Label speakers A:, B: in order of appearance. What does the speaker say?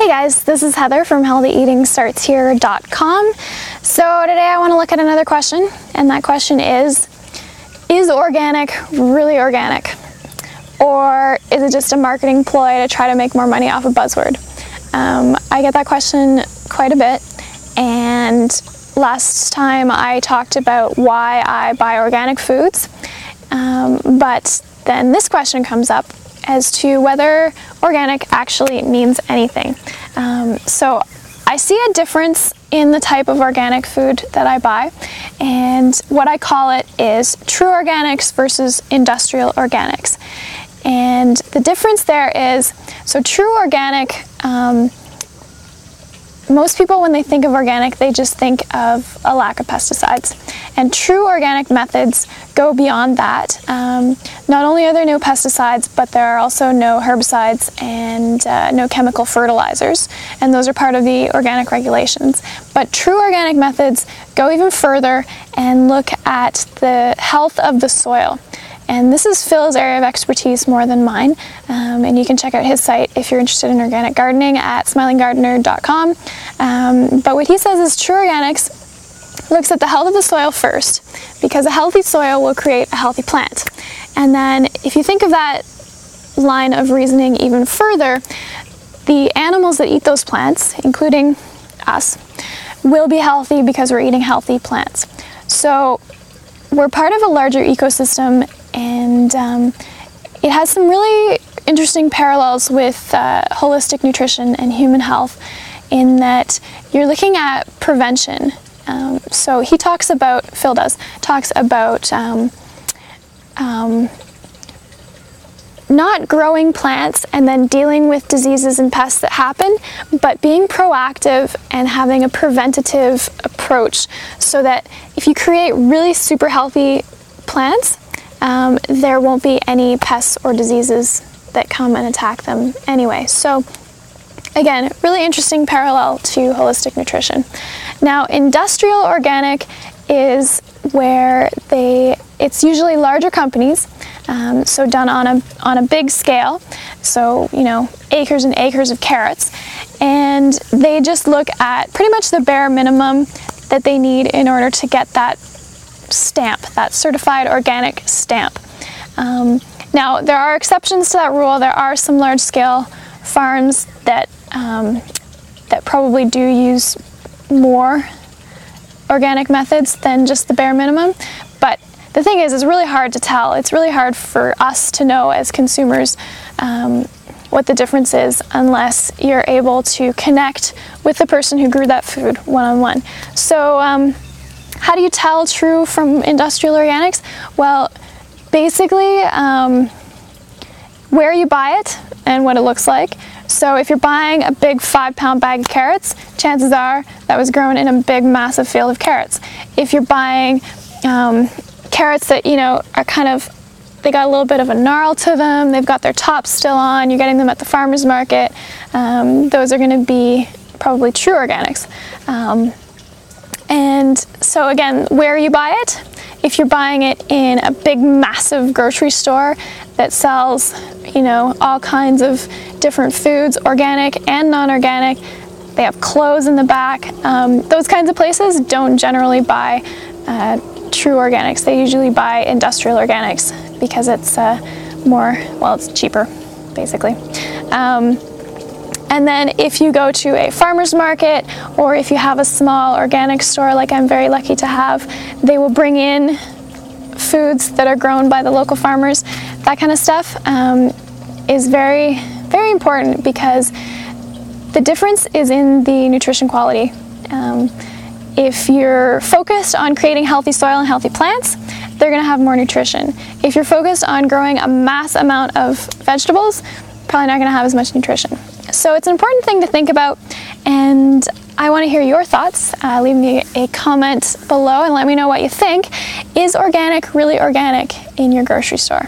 A: Hey guys, this is Heather from healthyeatingstartshere.com. So today I want to look at another question, and that question is organic really organic? Or is it just a marketing ploy to try to make more money off a buzzword? I get that question quite a bit, and last time I talked about why I buy organic foods, but then this question comes up as to whether organic actually means anything. So I see a difference in the type of organic food that I buy, and what I call it is true organics versus industrial organics. And the difference there is, so true organic, most people when they think of organic, they just think of a lack of pesticides. And true organic methods go beyond that. Not only are there no pesticides, but there are also no herbicides and no chemical fertilizers. And those are part of the organic regulations. But true organic methods go even further and look at the health of the soil. And this is Phil's area of expertise more than mine, and you can check out his site if you're interested in organic gardening at smilinggardener.com. But what he says is true organics looks at the health of the soil first, because a healthy soil will create a healthy plant. And then if you think of that line of reasoning even further, the animals that eat those plants, including us, will be healthy because we're eating healthy plants. So we're part of a larger ecosystem, and it has some really interesting parallels with holistic nutrition and human health, in that you're looking at prevention. So he talks about, Phil talks about not growing plants and then dealing with diseases and pests that happen, but being proactive and having a preventative approach, so that if you create really super healthy plants, there won't be any pests or diseases that come and attack them anyway. So again, really interesting parallel to holistic nutrition. Now, industrial organic is where it's usually larger companies, so done on a big scale, so acres and acres of carrots, and they just look at pretty much the bare minimum that they need in order to get that stamp, that certified organic stamp. Now, there are exceptions to that rule. There are some large-scale farms that probably do use more organic methods than just the bare minimum, but the thing is, it's really hard to tell. It's really hard for us to know as consumers what the difference is unless you're able to connect with the person who grew that food one-on-one. So how do you tell true from industrial organics? Well, basically where you buy it and what it looks like. So if you're buying a big 5-pound bag of carrots, chances are that was grown in a big massive field of carrots. If you're buying carrots that are kind of, they got a little bit of a gnarl to them, they've got their tops still on, you're getting them at the farmer's market, those are going to be probably true organics. And so again, where you buy it, if you're buying it in a big massive grocery store that sells all kinds of different foods, organic and non-organic, they have clothes in the back, those kinds of places don't generally buy true organics. They usually buy industrial organics because it's it's cheaper, basically. And then if you go to a farmer's market, or if you have a small organic store like I'm very lucky to have, they will bring in foods that are grown by the local farmers. That kind of stuff is very, very important, because the difference is in the nutrition quality. If you're focused on creating healthy soil and healthy plants, they're going to have more nutrition. If you're focused on growing a mass amount of vegetables, probably not going to have as much nutrition. So it's an important thing to think about, and I want to hear your thoughts. Leave me a comment below and let me know what you think. Is organic really organic in your grocery store?